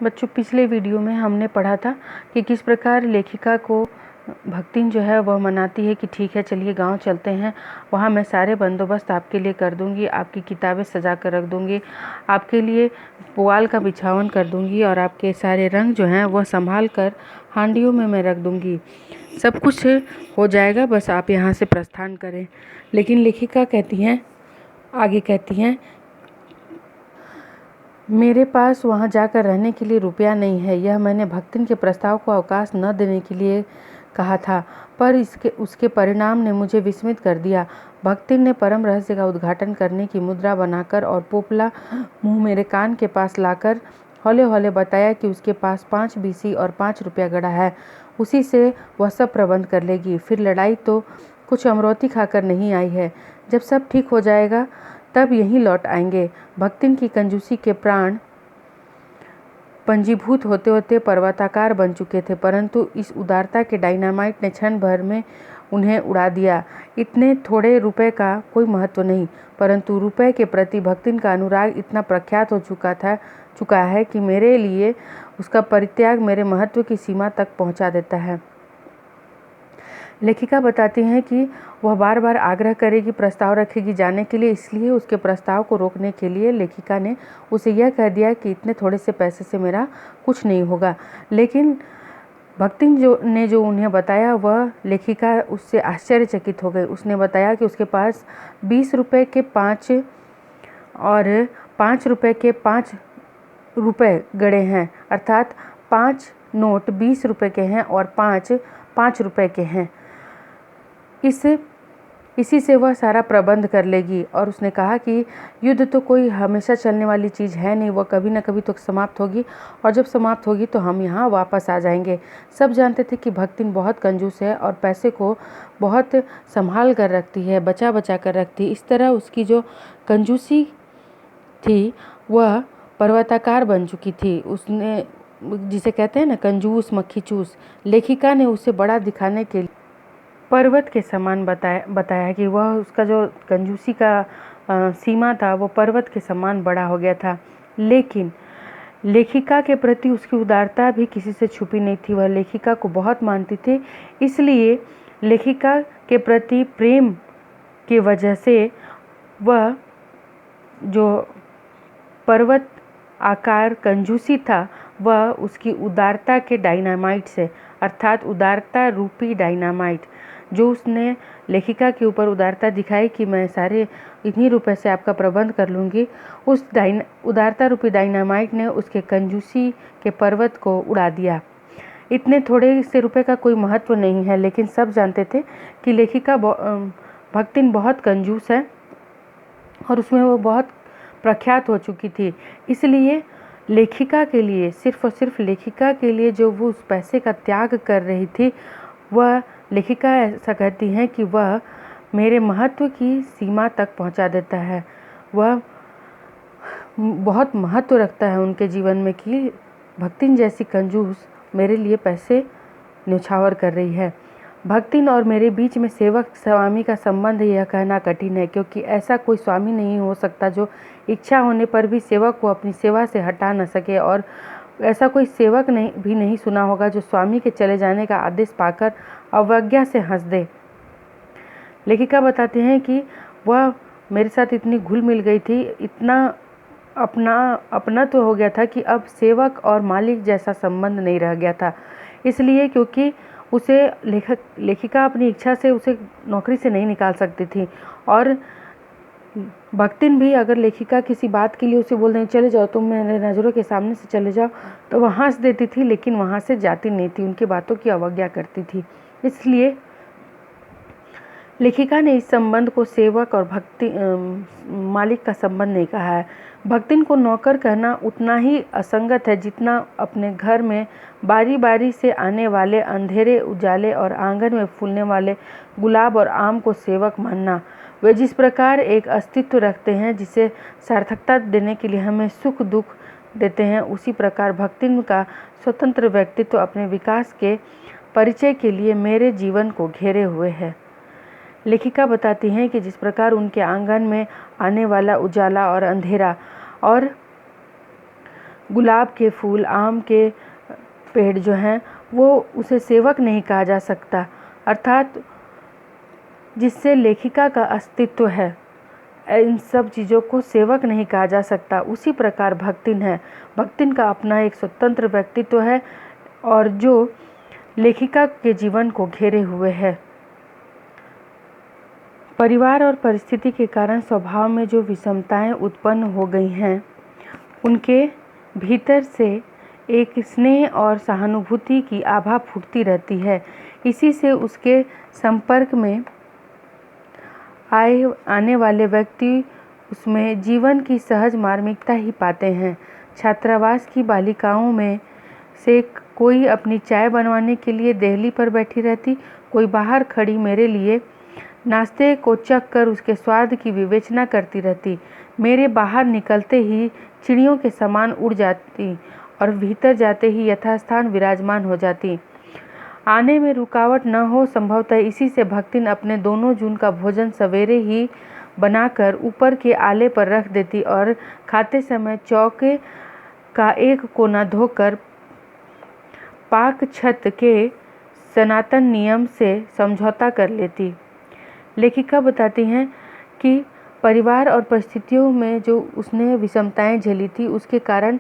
बच्चों, पिछले वीडियो में हमने पढ़ा था कि किस प्रकार लेखिका को भक्तिन जो है वह मनाती है कि ठीक है चलिए गांव चलते हैं, वहाँ मैं सारे बंदोबस्त आपके लिए कर दूंगी, आपकी किताबें सजा कर रख दूंगी, आपके लिए पुआल का बिछावन कर दूंगी और आपके सारे रंग जो हैं वह संभाल कर हांडियों में मैं रख दूंगी। सब कुछ हो जाएगा, बस आप यहाँ से प्रस्थान करें। लेकिन लेखिका आगे कहती हैं, मेरे पास वहाँ जाकर रहने के लिए रुपया नहीं है। यह मैंने भक्तिन के प्रस्ताव को अवकाश न देने के लिए कहा था, पर उसके परिणाम ने मुझे विस्मित कर दिया। भक्तिन ने परम रहस्य का उद्घाटन करने की मुद्रा बनाकर और पोपला मुंह मेरे कान के पास लाकर हौले हौले बताया कि उसके पास 5 बीसी और 5 रुपया गड़ा है, उसी से वह सब प्रबंध कर लेगी। फिर लड़ाई तो कुछ अमरौती खाकर नहीं आई है। जब सब ठीक हो जाएगा तब यहीं लौट आएंगे। भक्तिन की कंजूसी के प्राण पंजीभूत होते होते पर्वताकार बन चुके थे, परंतु इस उदारता के डायनामाइट ने क्षण भर में उन्हें उड़ा दिया। इतने थोड़े रुपए का कोई महत्व नहीं, परंतु रुपए के प्रति भक्तिन का अनुराग इतना प्रख्यात हो चुका है कि मेरे लिए उसका परित्याग मेरे महत्व की सीमा तक पहुंचा देता है। लेखिका बताती हैं कि वह बार बार आग्रह करेगी, प्रस्ताव रखेगी जाने के लिए, इसलिए उसके प्रस्ताव को रोकने के लिए लेखिका ने उसे यह कह दिया कि इतने थोड़े से पैसे से मेरा कुछ नहीं होगा। लेकिन भक्तिन जो उन्हें बताया वह लेखिका उससे आश्चर्यचकित हो गई। उसने बताया कि उसके पास 20 रुपये के 5 और 5 रुपये के 5 रुपये गड़े हैं, अर्थात 5 नोट 20 रुपये के हैं और 5 रुपये के हैं। इसी से वह सारा प्रबंध कर लेगी। और उसने कहा कि युद्ध तो कोई हमेशा चलने वाली चीज़ है नहीं, वह कभी न कभी तो समाप्त होगी, और जब समाप्त होगी तो हम यहाँ वापस आ जाएंगे। सब जानते थे कि भक्तिन बहुत कंजूस है और पैसे को बहुत संभाल कर रखती है, बचा बचा कर रखती है। इस तरह उसकी जो कंजूसी थी वह पर्वताकार बन चुकी थी। उसने, जिसे कहते हैं ना कंजूस मक्खी चूस, लेखिका ने उसे बड़ा दिखाने के लिए पर्वत के समान बताया कि वह उसका जो कंजूसी का सीमा था वो पर्वत के समान बड़ा हो गया था। लेकिन लेखिका के प्रति उसकी उदारता भी किसी से छुपी नहीं थी। वह लेखिका को बहुत मानती थी, इसलिए लेखिका के प्रति प्रेम की वजह से वह जो पर्वत आकार कंजूसी था वह उसकी उदारता के डायनामाइट से, अर्थात उदारता रूपी डायनामाइट, जो उसने लेखिका के ऊपर उदारता दिखाई कि मैं सारे इन्हीं रुपए से आपका प्रबंध कर लूँगी, उस उदारता रूपी डायनामाइट ने उसके कंजूसी के पर्वत को उड़ा दिया। इतने थोड़े से रुपए का कोई महत्व नहीं है, लेकिन सब जानते थे कि लेखिका भक्तिन बहुत कंजूस है और उसमें वो बहुत प्रख्यात हो चुकी थी। इसलिए लेखिका के लिए, सिर्फ और सिर्फ लेखिका के लिए जो वो उस पैसे का त्याग कर रही थी, वह लेखिका ऐसा कहती हैं कि वह मेरे महत्व की सीमा तक पहुंचा देता है। वह बहुत महत्व रखता है उनके जीवन में कि भक्तिन जैसी कंजूस मेरे लिए पैसे न्यौछावर कर रही है। भक्तिन और मेरे बीच में सेवक स्वामी का संबंध यह कहना कठिन है, क्योंकि ऐसा कोई स्वामी नहीं हो सकता जो इच्छा होने पर भी सेवक को अपनी सेवा से हटा न सके, और ऐसा कोई सेवक नहीं सुना होगा जो स्वामी के चले जाने का आदेश पाकर अवज्ञा से हंस दे। लेखिका बताते हैं कि वह मेरे साथ इतनी घुल मिल गई थी, इतना अपनत्व हो गया था कि अब सेवक और मालिक जैसा संबंध नहीं रह गया था। इसलिए क्योंकि उसे लेखिका अपनी इच्छा से उसे नौकरी से नहीं निकाल सकती थी, और भक्तिन भी अगर लेखिका किसी बात के लिए उसे बोल दें चले जाओ, तुम मेरे नज़रों के सामने से चले जाओ, तो वह हंस देती थी, लेकिन वहाँ से जाती नहीं थी, उनकी बातों की अवज्ञा करती थी। इसलिए लेखिका ने इस संबंध को सेवक और मालिक का संबंध नहीं कहा है। भक्तिन को नौकर कहना उतना ही असंगत है जितना अपने घर में बारी बारी से आने वाले अंधेरे उजाले और आंगन में फूलने वाले गुलाब और आम को सेवक मानना। वे जिस प्रकार एक अस्तित्व रखते हैं जिसे सार्थकता देने के लिए हमें सुख दुख देते हैं, उसी प्रकार भक्तिन का स्वतंत्र व्यक्तित्व अपने विकास के परिचय के लिए मेरे जीवन को घेरे हुए है। लेखिका बताती हैं कि जिस प्रकार उनके आंगन में आने वाला उजाला और अंधेरा और गुलाब के फूल, आम के पेड़ जो हैं वो उसे सेवक नहीं कहा जा सकता, अर्थात जिससे लेखिका का अस्तित्व है, इन सब चीज़ों को सेवक नहीं कहा जा सकता। उसी प्रकार भक्तिन है। भक्तिन का अपना एक स्वतंत्र व्यक्तित्व है और जो लेखिका के जीवन को घेरे हुए है। परिवार और परिस्थिति के कारण स्वभाव में जो विषमताएं उत्पन्न हो गई हैं, उनके भीतर से एक स्नेह और सहानुभूति की आभा फूटती रहती है। इसी से उसके संपर्क में आने वाले व्यक्ति उसमें जीवन की सहज मार्मिकता ही पाते हैं। छात्रावास की बालिकाओं में से कोई अपनी चाय बनवाने के लिए देहली पर बैठी रहती, कोई बाहर खड़ी मेरे लिए नाश्ते को चख कर उसके स्वाद की विवेचना करती रहती। मेरे बाहर निकलते ही चिड़ियों के समान उड़ जाती और भीतर जाते ही यथास्थान विराजमान हो जाती। आने में रुकावट न हो, संभवतः इसी से भक्तिन अपने दोनों जून का भोजन सवेरे ही बनाकर ऊपर के आले पर रख देती और खाते समय चौके का एक कोना धोकर पाक छत के सनातन नियम से समझौता कर लेती। लेखिका बताती हैं कि परिवार और परिस्थितियों में जो उसने विषमताएं झेली थी, उसके कारण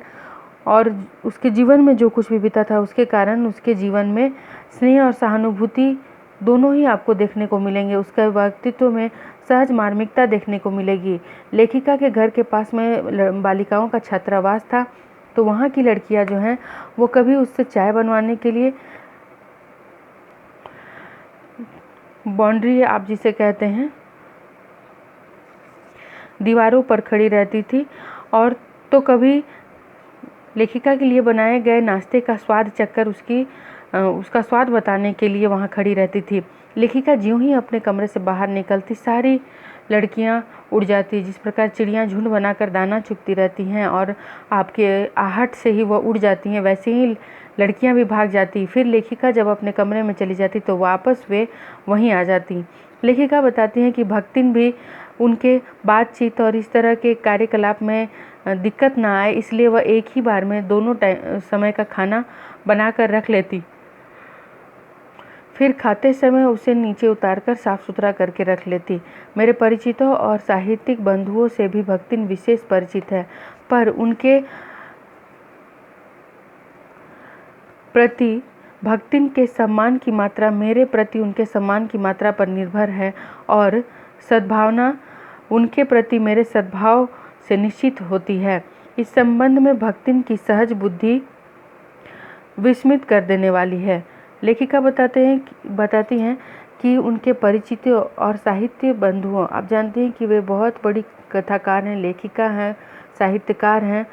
और उसके जीवन में जो कुछ भी बीता था, उसके कारण उसके जीवन में स्नेह और सहानुभूति दोनों ही आपको देखने को मिलेंगे। उसके व्यक्तित्व में सहज मार्मिकता देखने को मिलेगी। लेखिका के घर के पास में बालिकाओं का छात्रावास था, तो वहाँ की लड़कियाँ जो हैं वो कभी उससे चाय बनवाने के लिए, बाउंड्री आप जिसे कहते हैं, दीवारों पर खड़ी रहती थी और तो कभी लेखिका के लिए बनाए गए नाश्ते का स्वाद चखकर उसका स्वाद बताने के लिए वहाँ खड़ी रहती थी। लेखिका ज्यों ही अपने कमरे से बाहर निकलती, सारी लड़कियाँ उड़ जाती। जिस प्रकार चिड़ियाँ झुंड बनाकर दाना चुगती रहती हैं और आपके आहट से ही वह उड़ जाती हैं, वैसे ही लड़कियाँ भी भाग जाती। फिर लेखिका जब अपने कमरे में चली जाती तो वापस वे वहीं आ जाती। लेखिका बताती हैं कि भक्तिन भी उनके बातचीत और इस तरह के कार्यकलाप में दिक्कत ना आए, इसलिए वह एक ही बार में दोनों समय का खाना बनाकर रख लेती। फिर खाते समय उसे नीचे उतारकर साफ सुथरा करके रख लेती। मेरे परिचितों और साहित्यिक बंधुओं से भी भक्तिन विशेष परिचित है, पर उनके प्रति भक्तिन के सम्मान की मात्रा मेरे प्रति उनके सम्मान की मात्रा पर निर्भर है और सद्भावना उनके प्रति मेरे सद्भाव से निश्चित होती है। इस संबंध में भक्तिन की सहज बुद्धि विस्मित कर देने वाली है। लेखिका बताती हैं कि उनके परिचितों और साहित्य बंधुओं, आप जानते हैं कि वे बहुत बड़ी कथाकार हैं, लेखिका हैं, साहित्यकार हैं,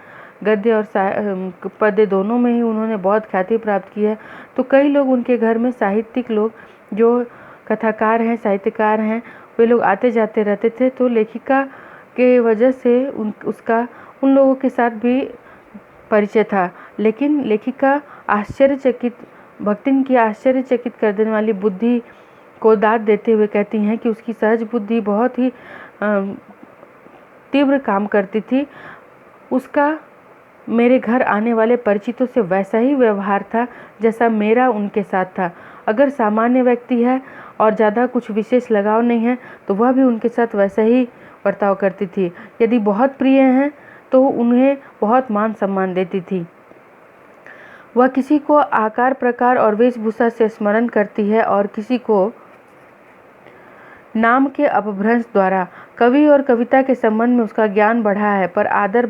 गद्य और पद्य दोनों में ही उन्होंने बहुत ख्याति प्राप्त की है। तो कई लोग उनके घर में, साहित्यिक लोग जो कथाकार हैं, साहित्यकार हैं, वे लोग आते जाते रहते थे। तो लेखिका के वजह से उसका उन लोगों के साथ भी परिचय था। लेकिन लेखिका भक्तिन की आश्चर्यचकित कर देने वाली बुद्धि को दाद देते हुए कहती हैं कि उसकी सहज बुद्धि बहुत ही तीव्र काम करती थी। उसका मेरे घर आने वाले परिचितों से वैसा ही व्यवहार था जैसा मेरा उनके साथ था। अगर सामान्य व्यक्ति है और ज़्यादा कुछ विशेष लगाव नहीं है तो वह भी उनके साथ वैसा ही बर्ताव करती थी। यदि बहुत प्रिय हैं तो उन्हें बहुत मान सम्मान देती थी। वह किसी को आकार, प्रकार और वेशभूषा से स्मरण करती है और किसी को नाम के अपभ्रंश द्वारा। कवि और कविता के संबंध में उसका ज्ञान बढ़ा है, पर आदर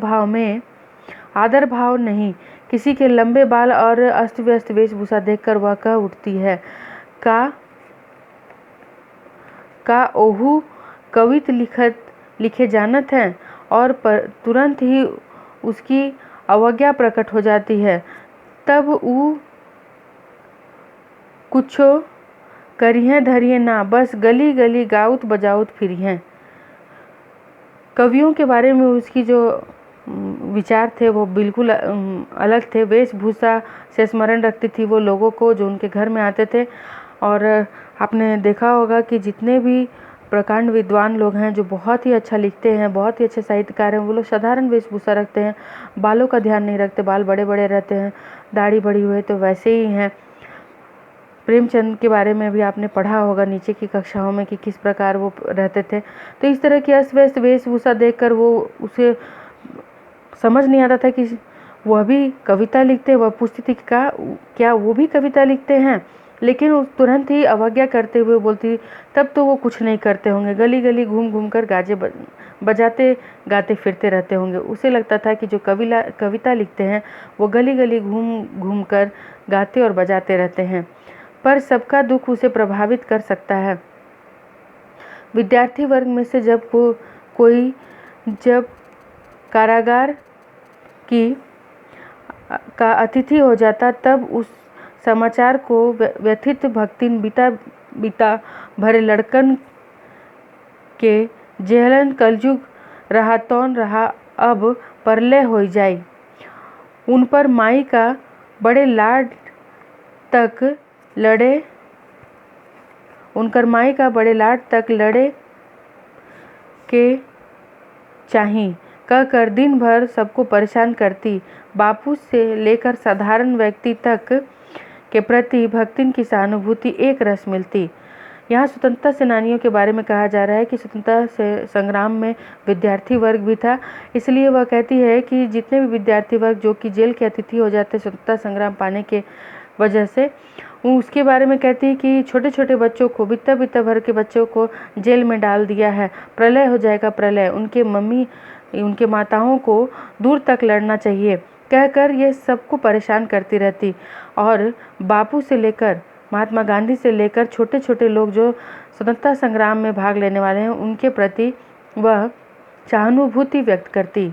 भाव नहीं। किसी के लंबे बाल और अस्त व्यस्त वेशभूषा देखकर वह कह उठती है, का ओहू कवित लिखे जानत हैं, और तुरंत ही उसकी अवज्ञा प्रकट हो जाती है। तब ऊ कुछो करिहें धरिए ना, बस गली गली गाउत बजाउत फिरिहें। कवियों के बारे में उसकी जो विचार थे वो बिल्कुल अलग थे। वेशभूषा से स्मरण रखती थी वो लोगों को जो उनके घर में आते थे। और आपने देखा होगा कि जितने भी प्रकांड विद्वान लोग हैं जो बहुत ही अच्छा लिखते हैं, बहुत ही अच्छे साहित्यकार हैं, वो लोग साधारण वेशभूषा रखते हैं, बालों का ध्यान नहीं रखते, बाल बड़े बड़े रहते हैं, दाढ़ी बड़ी हुई है, तो वैसे ही हैं। प्रेमचंद के बारे में भी आपने पढ़ा होगा नीचे की कक्षाओं में कि किस प्रकार वो रहते थे। तो इस तरह की अस्त व्यस्त वेशभूषा देखकर वो उसे समझ नहीं आता था कि वह भी कविता लिखते हैं। वह पूछती थी कि क्या वो भी कविता लिखते हैं, लेकिन वो तुरंत ही अवज्ञा करते हुए बोलती, तब तो वो कुछ नहीं करते होंगे, गली गली घूम घूम कर गाजे बजाते गाते फिरते रहते होंगे। उसे लगता था कि जो कविता लिखते हैं वो गली गली घूम घूम कर गाते और बजाते रहते हैं, पर सबका दुख उसे प्रभावित कर सकता है। विद्यार्थी वर्ग में से जब कारागार का अतिथि हो जाता, तब उस समाचार को व्यथित भक्तिन बीता भरे लड़कन के जेहलन कलयुग रहा तौन रहा अब परलय हो जाई। उन पर माई का बड़े लाड तक लड़े के चाही कहकर दिन भर सबको परेशान करती। बापू से लेकर साधारण व्यक्ति तक के प्रति भक्तिन की सहानुभूति एक रस मिलती। यहाँ स्वतंत्रता सेनानियों के बारे में कहा जा रहा है कि स्वतंत्रता संग्राम में विद्यार्थी वर्ग भी था, इसलिए वह कहती है कि जितने भी विद्यार्थी वर्ग जो कि जेल के अतिथि हो जाते स्वतंत्रता संग्राम पाने के वजह से, वो उसके बारे में कहती है कि छोटे छोटे बच्चों को, बित्ता भर के बच्चों को जेल में डाल दिया है, प्रलय हो जाएगा प्रलय, उनके माताओं को दूर तक लड़ना चाहिए कहकर ये सबको परेशान करती रहती। और बापू से लेकर महात्मा गांधी से लेकर छोटे छोटे लोग जो स्वतंत्रता संग्राम में भाग लेने वाले हैं, उनके प्रति वह सहानुभूति व्यक्त करती।